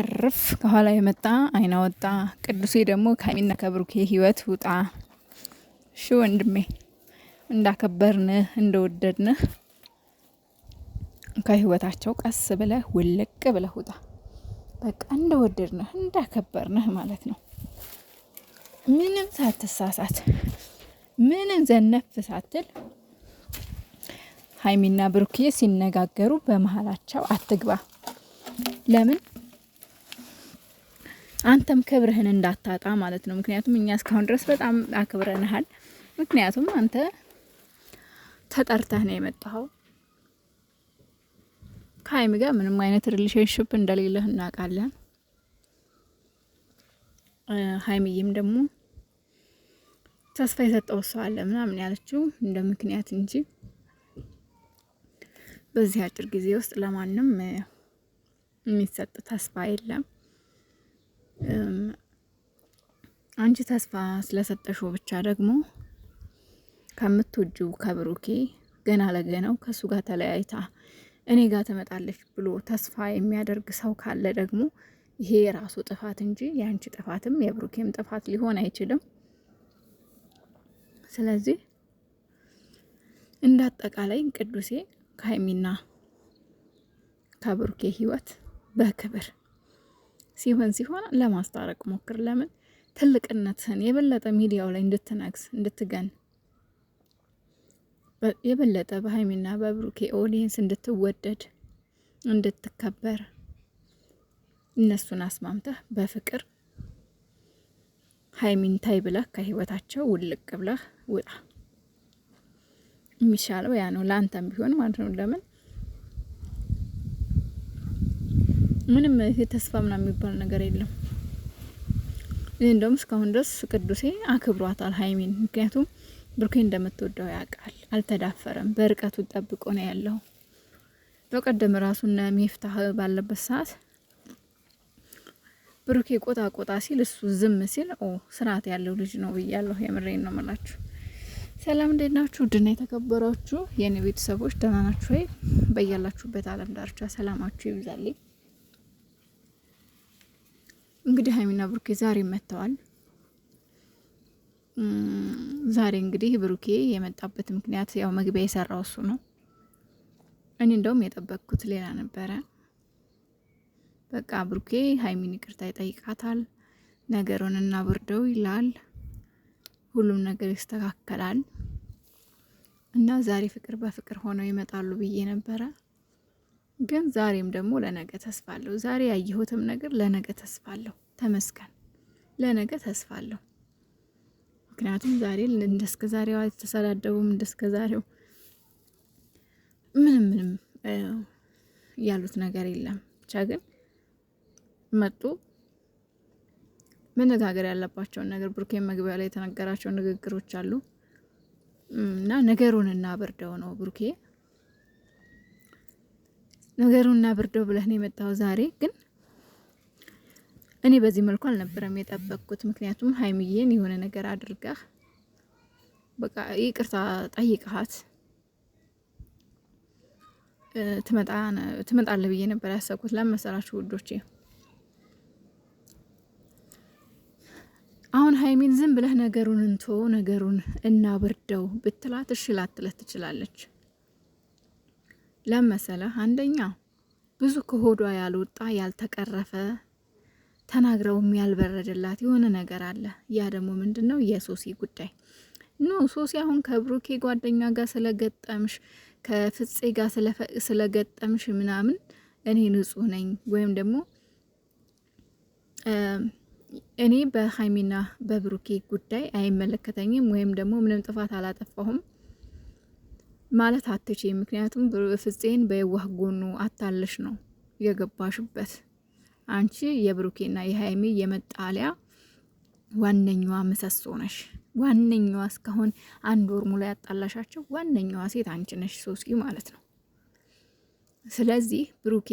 እርፍ ከኋላ የመጣ አይና ወጣ። ቅዱሴ ደግሞ ከሀይሚና ከብሩኬ ህይወት ውጣ። እሺ ወንድሜ እንዳከበርንህ እንደወደድንህ ከህይወታቸው ቀስ ብለህ ውልቅ ብለህ ውጣ። በቃ እንደወደድንህ እንዳከበርንህ ማለት ነው። ምንም ሳትሳሳት ምንም ዘነፍ ሳትል ሀይሚና ብሩኬ ሲነጋገሩ በመሀላቸው አትግባ። ለምን አንተም ክብርህን እንዳታጣ ማለት ነው። ምክንያቱም እኛ እስካሁን ድረስ በጣም አክብረንሃል። ምክንያቱም አንተ ተጠርተህ ነው የመጣኸው። ከሀይሚ ጋር ምንም አይነት ሪሌሽንሽፕ እንደሌለህ እናውቃለን። ሀይሚዬም ደግሞ ተስፋ የሰጠው ሰው አለ ምናምን ያለችው እንደ ምክንያት እንጂ በዚህ አጭር ጊዜ ውስጥ ለማንም የሚሰጥ ተስፋ የለም። አንቺ ተስፋ ስለሰጠሽው ብቻ ደግሞ ከምትወጂው ከብሩኬ ገና ለገናው ከሱ ጋር ተለያይታ እኔ ጋር ትመጣለች ብሎ ተስፋ የሚያደርግ ሰው ካለ ደግሞ ይሄ የራሱ ጥፋት እንጂ የአንቺ ጥፋትም የብሩኬም ጥፋት ሊሆን አይችልም። ስለዚህ እንዳጠቃላይ ቅዱሴ ከሀይሚና ከብሩኬ ህይወት በክብር ሲሆን ለማስታረቅ ሞክር። ለምን ትልቅነትን የበለጠ ሚዲያው ላይ እንድትነግስ እንድትገን የበለጠ በሀይሚና በብሩኬ ኦዲየንስ እንድትወደድ እንድትከበር እነሱን አስማምተህ በፍቅር ሀይሚን ታይ ብለህ ከህይወታቸው ውልቅ ብለህ ውጣ። የሚሻለው ያ ነው ለአንተም ቢሆን ማለት ነው። ለምን ምንም ተስፋ ምናምን የሚባል ነገር የለም። እንደውም እስካሁን ድረስ ቅዱሴ አክብሯታል ሀይሚን። ምክንያቱም ብሩኬ እንደምትወደው ያውቃል። አልተዳፈረም። በርቀቱ ጠብቆ ነው ያለው። በቀደም ራሱና ሚፍታህ ባለበት ሰዓት ብሩኬ ቆጣ ሲል እሱ ዝም ሲል ስርዓት ያለው ልጅ ነው ብያለሁ። የምሬን ነው የምላችሁ። ሰላም እንዴት ናችሁ? ውድና የተከበራችሁ የኔ ቤተሰቦች ደህና ናችሁ ወይ? በያላችሁበት ዓለም ዳርቻ ሰላማችሁ ይብዛልኝ። እንግዲህ ሀይሚና ብሩኬ ዛሬ መጥተዋል። ዛሬ እንግዲህ ብሩኬ የመጣበት ምክንያት ያው መግቢያ የሰራው እሱ ነው። እኔ እንደውም የጠበቅኩት ሌላ ነበረ። በቃ ብሩኬ ሀይሚን ይቅርታ ይጠይቃታል፣ ነገሩን እናብርደው ይላል፣ ሁሉም ነገር ይስተካከላል እና ዛሬ ፍቅር በፍቅር ሆነው ይመጣሉ ብዬ ነበረ። ግን ዛሬም ደግሞ ለነገ ተስፋ አለው። ዛሬ ያየሁትም ነገር ለነገ ተስፋ አለው። ተመስገን፣ ለነገ ተስፋ አለው። ምክንያቱም ዛሬ እንደስከ ዛሬው አልተሰዳደቡም። እንደስከ ዛሬው ምንም ያሉት ነገር የለም። ብቻ ግን መጡ። መነጋገር ያለባቸውን ነገር ብሩኬን መግቢያ ላይ የተነገራቸው ንግግሮች አሉ እና ነገሩን እናብርደው ነው ብሩኬ። ነገሩን እናብርደው ብለህ ነው የመጣው ዛሬ። ግን እኔ በዚህ መልኩ አልነበረም የጠበቅኩት። ምክንያቱም ሀይሚዬን የሆነ ነገር አድርጋህ በቃ ይቅርታ ጠይቀሃት ትመጣለህ ብዬ ነበር ያሰብኩት። ለመሰላችሁ ውዶቼ፣ አሁን ሀይሚን ዝም ብለህ ነገሩን እናብርደው ብትላት እሺ ላትለት ትችላለች። ለመሰለህ አንደኛ ብዙ ከሆዷ ያልወጣ ያልተቀረፈ ተናግረውም ያልበረደላት የሆነ ነገር አለ። ያ ደግሞ ምንድነው? የሶሲ ጉዳይ ኖ። ሶሲ አሁን ከብሩኬ ጓደኛ ጋር ስለገጠምሽ ከፍጼ ጋር ስለገጠምሽ ምናምን እኔ ንጹህ ነኝ ወይም ደግሞ እኔ በሀይሚና በብሩኬ ጉዳይ አይመለከተኝም ወይም ደግሞ ምንም ጥፋት አላጠፋሁም ማለት አትችይም። ምክንያቱም ፍጼን በየዋህ ጎኑ አታለሽ ነው የገባሽበት። አንቺ የብሩኬና የሀይሚ የመጣሊያ ዋነኛዋ ምሰሶ ነሽ። ዋነኛዋ እስካሁን አንድ ወር ሙሉ ያጣላሻቸው ዋነኛዋ ሴት አንቺ ነሽ፣ ሶሲ ማለት ነው። ስለዚህ ብሩኬ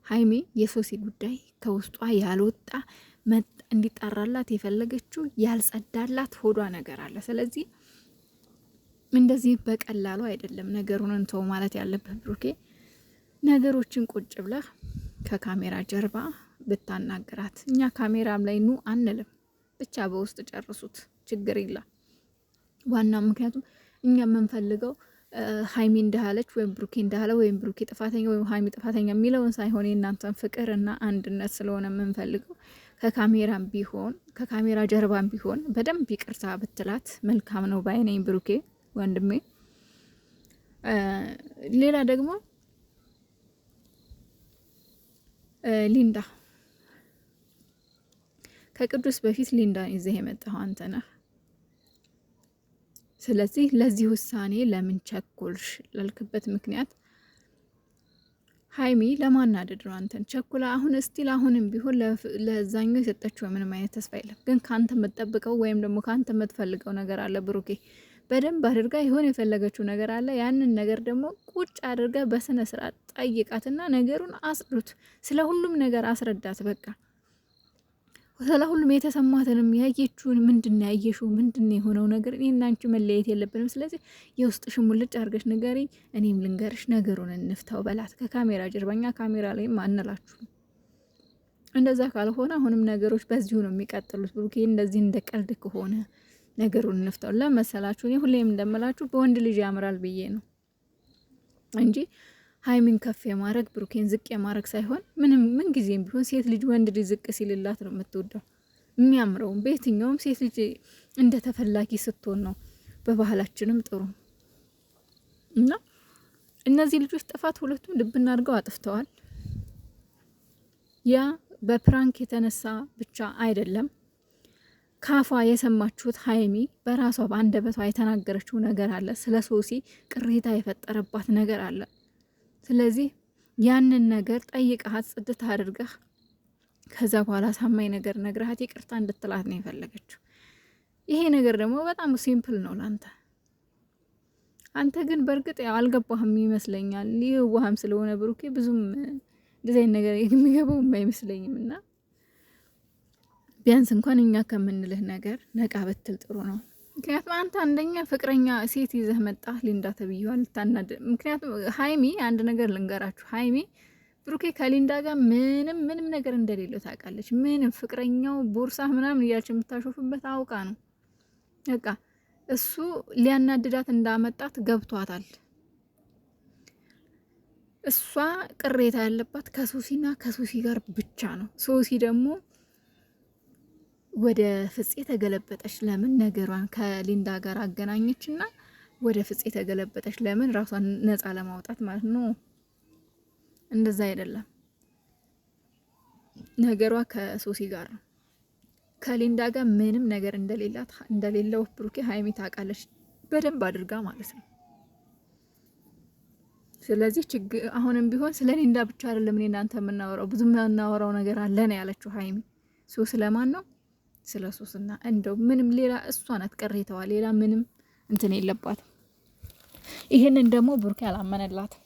ሀይሚ የሶሲ ጉዳይ ከውስጧ ያልወጣ እንዲጣራላት የፈለገችው ያልጸዳላት ሆዷ ነገር አለ። ስለዚህ እንደዚህ በቀላሉ አይደለም ነገሩን እንተው ማለት ያለብህ ብሩኬ። ነገሮችን ቁጭ ብለህ ከካሜራ ጀርባ ብታናግራት። እኛ ካሜራም ላይ ኑ አንልም፣ ብቻ በውስጥ ጨርሱት፣ ችግር የለም። ዋናው ምክንያቱም እኛ የምንፈልገው ሀይሚ እንዳለች ወይም ብሩኬ እንዳለ ወይም ብሩኬ ጥፋተኛ ወይም ሀይሚ ጥፋተኛ የሚለውን ሳይሆን የእናንተን ፍቅር እና አንድነት ስለሆነ የምንፈልገው ከካሜራም ቢሆን ከካሜራ ጀርባም ቢሆን በደንብ ይቅርታ ብትላት መልካም ነው ባይነኝ ብሩኬ ወንድሜ። ሌላ ደግሞ ሊንዳ ከቅዱስ በፊት ሊንዳን ይዘህ የመጣኸው አንተ ነህ። ስለዚህ ለዚህ ውሳኔ ለምን ቸኮልሽ ላልክበት ምክንያት ሀይሚ ለማናደድ ነው አንተን ቸኩላ። አሁን እስቲል አሁንም ቢሆን ለዛኛው የሰጠችው ምንም አይነት ተስፋ የለም። ግን ካንተ የምትጠብቀው ወይም ደግሞ ካንተ የምትፈልገው ነገር አለ ብሩኬ። በደንብ አድርጋ ይሆን የፈለገችው ነገር አለ። ያንን ነገር ደግሞ ቁጭ አድርጋ በስነ ስርዓት ጠይቃትና ነገሩን አስዱት። ስለ ሁሉም ነገር አስረዳት። በቃ ስለ ሁሉም የተሰማትንም ያየችውን ምንድን ያየሽው ምንድን የሆነው ነገር እኔና አንቺ መለየት የለብንም። ስለዚህ የውስጥሽ ሙልጭ አድርገሽ ንገሪኝ፣ እኔም ልንገርሽ፣ ነገሩን እንፍታው በላት። ከካሜራ ጀርባኛ ካሜራ ላይ አንላችሁ። እንደዛ ካልሆነ አሁንም ነገሮች በዚሁ ነው የሚቀጥሉት። ብሩኬ እንደዚህ እንደ ቀልድ ከሆነ ነገሩን እንፍታው። ለመሰላችሁ እኔ ሁሌም እንደምላችሁ በወንድ ልጅ ያምራል ብዬ ነው እንጂ ሀይሚን ከፍ የማድረግ ብሩኬን ዝቅ የማድረግ ሳይሆን ምን ጊዜም ቢሆን ሴት ልጅ ወንድ ልጅ ዝቅ ሲልላት ነው የምትወደው። የሚያምረውም በየትኛውም ሴት ልጅ እንደ ተፈላጊ ስትሆን ነው። በባህላችንም ጥሩ እና እነዚህ ልጆች ጥፋት ሁለቱም ልብና አድርገው አጥፍተዋል። ያ በፕራንክ የተነሳ ብቻ አይደለም። ካፏ የሰማችሁት ሀይሚ በራሷ በአንደበቷ የተናገረችው ነገር አለ። ስለ ሶሲ ቅሬታ የፈጠረባት ነገር አለ። ስለዚህ ያንን ነገር ጠይቀሃት ጽድት አድርገህ ከዛ በኋላ ሳማኝ ነገር ነግረሃት ይቅርታ እንድትላት ነው የፈለገችው። ይሄ ነገር ደግሞ በጣም ሲምፕል ነው ላንተ። አንተ ግን በእርግጥ ያው አልገባህም ይመስለኛል። ይዋህም ስለሆነ ብሩኬ ብዙም እንደዚህ ነገር የሚገባው አይመስለኝም። እና ቢያንስ እንኳን እኛ ከምንልህ ነገር ነቃ ብትል ጥሩ ነው። ምክንያቱም አንተ አንደኛ ፍቅረኛ ሴት ይዘህ መጣ ሊንዳ ተብዬዋል ልታናድ። ምክንያቱም ሀይሚ አንድ ነገር ልንገራችሁ፣ ሀይሚ ብሩኬ ከሊንዳ ጋር ምንም ነገር እንደሌለው ታውቃለች። ምንም ፍቅረኛው ቦርሳ ምናምን እያለች የምታሾፍበት አውቃ ነው። በቃ እሱ ሊያናድዳት እንዳመጣት ገብቷታል። እሷ ቅሬታ ያለባት ከሶሲና ከሶሲ ጋር ብቻ ነው። ሶሲ ደግሞ ወደ ፍፄ ተገለበጠች። ለምን ነገሯን ከሊንዳ ጋር አገናኘችና ወደ ፍፄ ተገለበጠች። ለምን ራሷን ነፃ ለማውጣት ማለት ነው። እንደዛ አይደለም ነገሯ ከሶሲ ጋር ነው። ከሊንዳ ጋር ምንም ነገር እንደሌለው ብሩኬ ሀይሚ ታውቃለች በደንብ አድርጋ ማለት ነው። ስለዚህ አሁንም ቢሆን ስለ ሊንዳ ብቻ አይደለም እኔ እናንተ የምናወራው፣ ብዙ የምናወራው ነገር አለ ነው ያለችው ሀይሚ። ሶ ስለማን ነው? ስለ ሶስና። እንደው ምንም ሌላ እሷ ናት ቅሬታዋ፣ ሌላ ምንም እንትን የለባትም። ይሄንን ደግሞ ብሩኬ አላመነላትም።